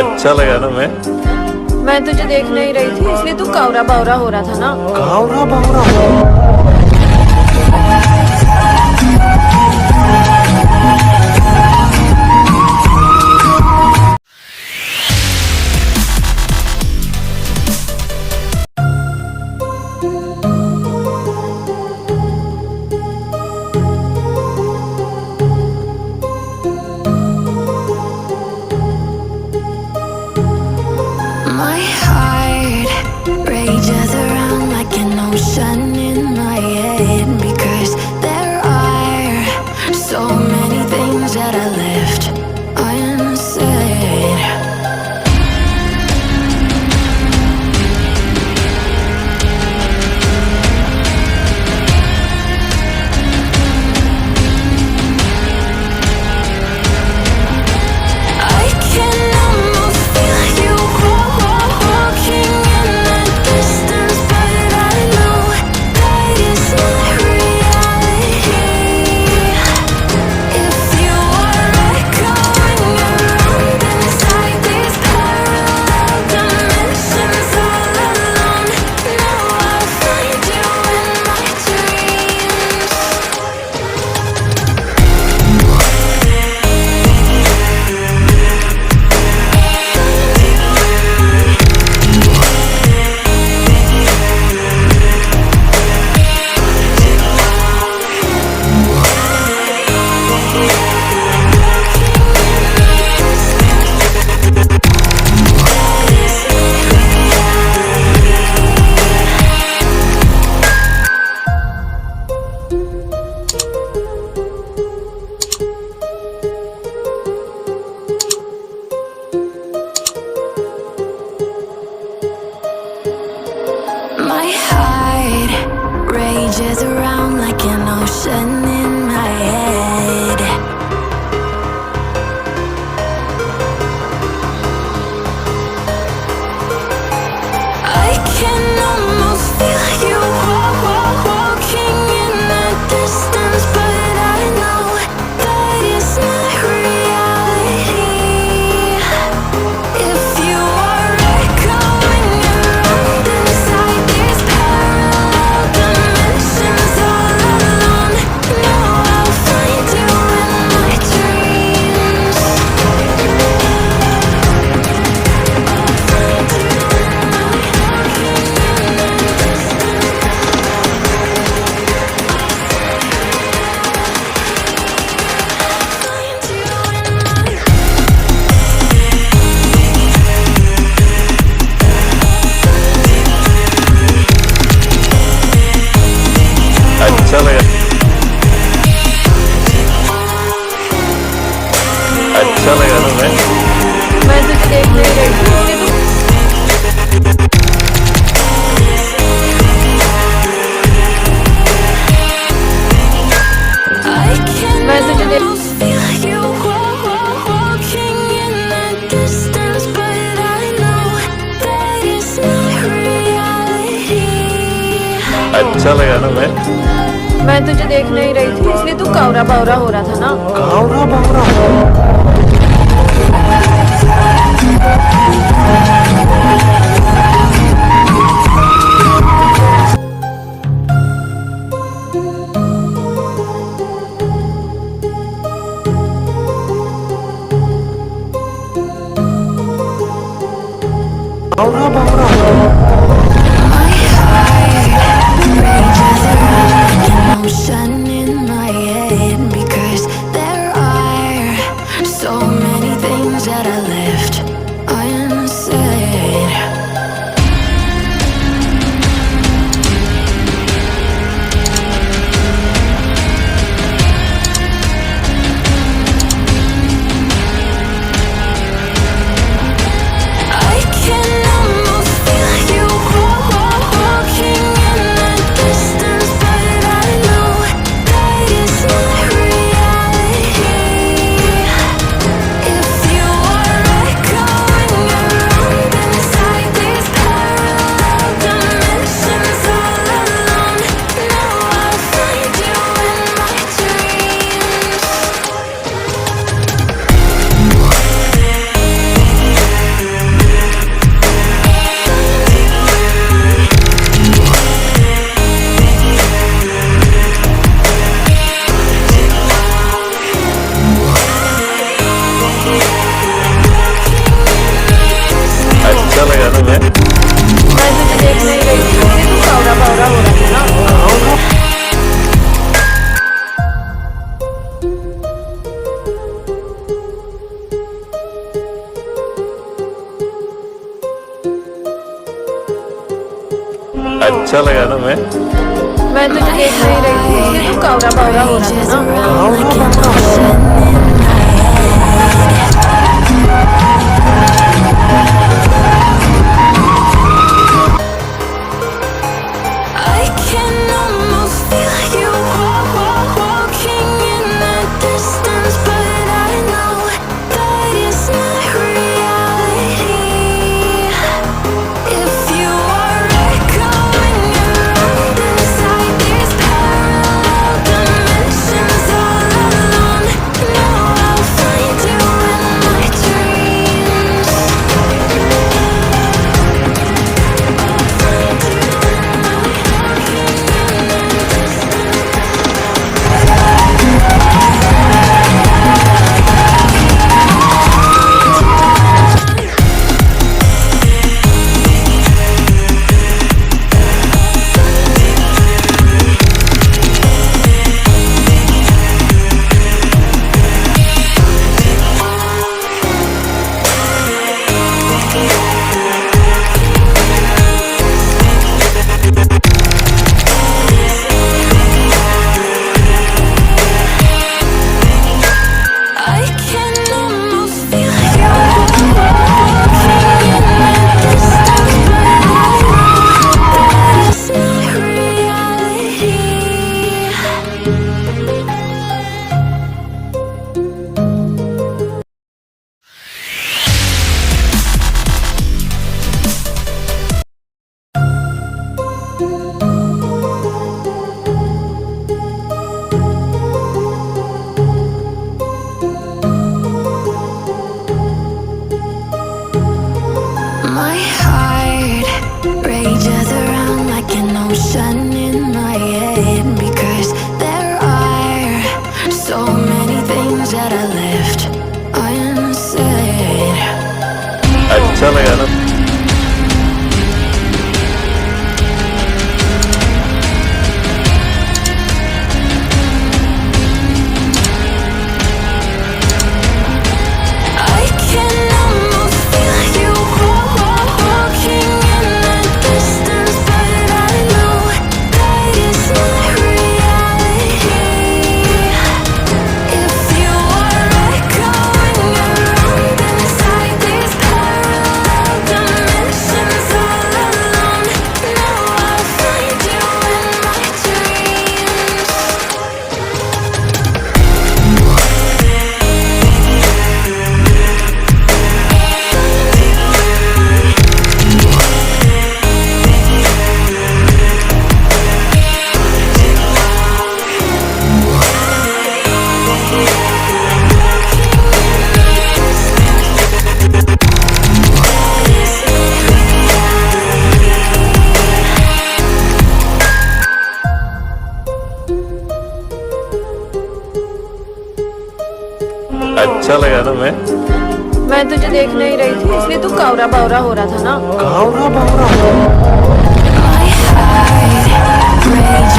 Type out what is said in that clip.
अच्छा लगा ना मैं तुझे देख नहीं रही थी इसलिए तू कावरा बावरा हो रहा था ना। कावरा बावरा My heart rages around like an ocean in my head, because there are so many things that I left unsaid. I can almost feel you walking in the distance, but I know that it's not reality. If you are echoing around inside these parallel dimensions all alone, now I'll find you in my dreams. My heart rages around like an ocean in my head. I can almost feel you walking in the distance, but I know that it's not reality. If you are echoing around inside these parallel dimensions all alone, now I'll find you in my dreams. अच्छा लगा ना मैं तुझे देख नहीं रही थी इसलिए तू I can मैं तुझे देख almost feel you walking in the distance, but I know that it's not reality. अच्छा लगा ना मैं तुझे देख नहीं रही थी इसलिए तू कावरा बावरा हो रहा था ना। कावरा बावरा कावरा बावरा My heart rages around like an ocean in my head, because there are so many things that I left unsaid. I can almost अच्छा लगा ना मैं मैं तुझे देख नहीं रही थी इसलिए तू कावरा बावरा हो रहा था ना। I can almost feel you walking in the distance, but I know that it's not reality. If you are echoing around inside these parallel dimensions all alone, know I'll find you in my dreams. I can almost feel you walking in the distance, but I know that it's not reality. My heart rages around like an ocean in my head, because there are so many things that I left unsaid. अच्छा लगा ना I can almost feel you walking in the distance, but I know that it's not reality. If you are echoing around inside these parallel dimensions all alone, know I'll find you in my dreams. अच्छा लगा ना मैं तुझे देख नहीं रही थी इसलिए तू कावरा बावरा हो रहा था ना। कावरा बावरा My heart rages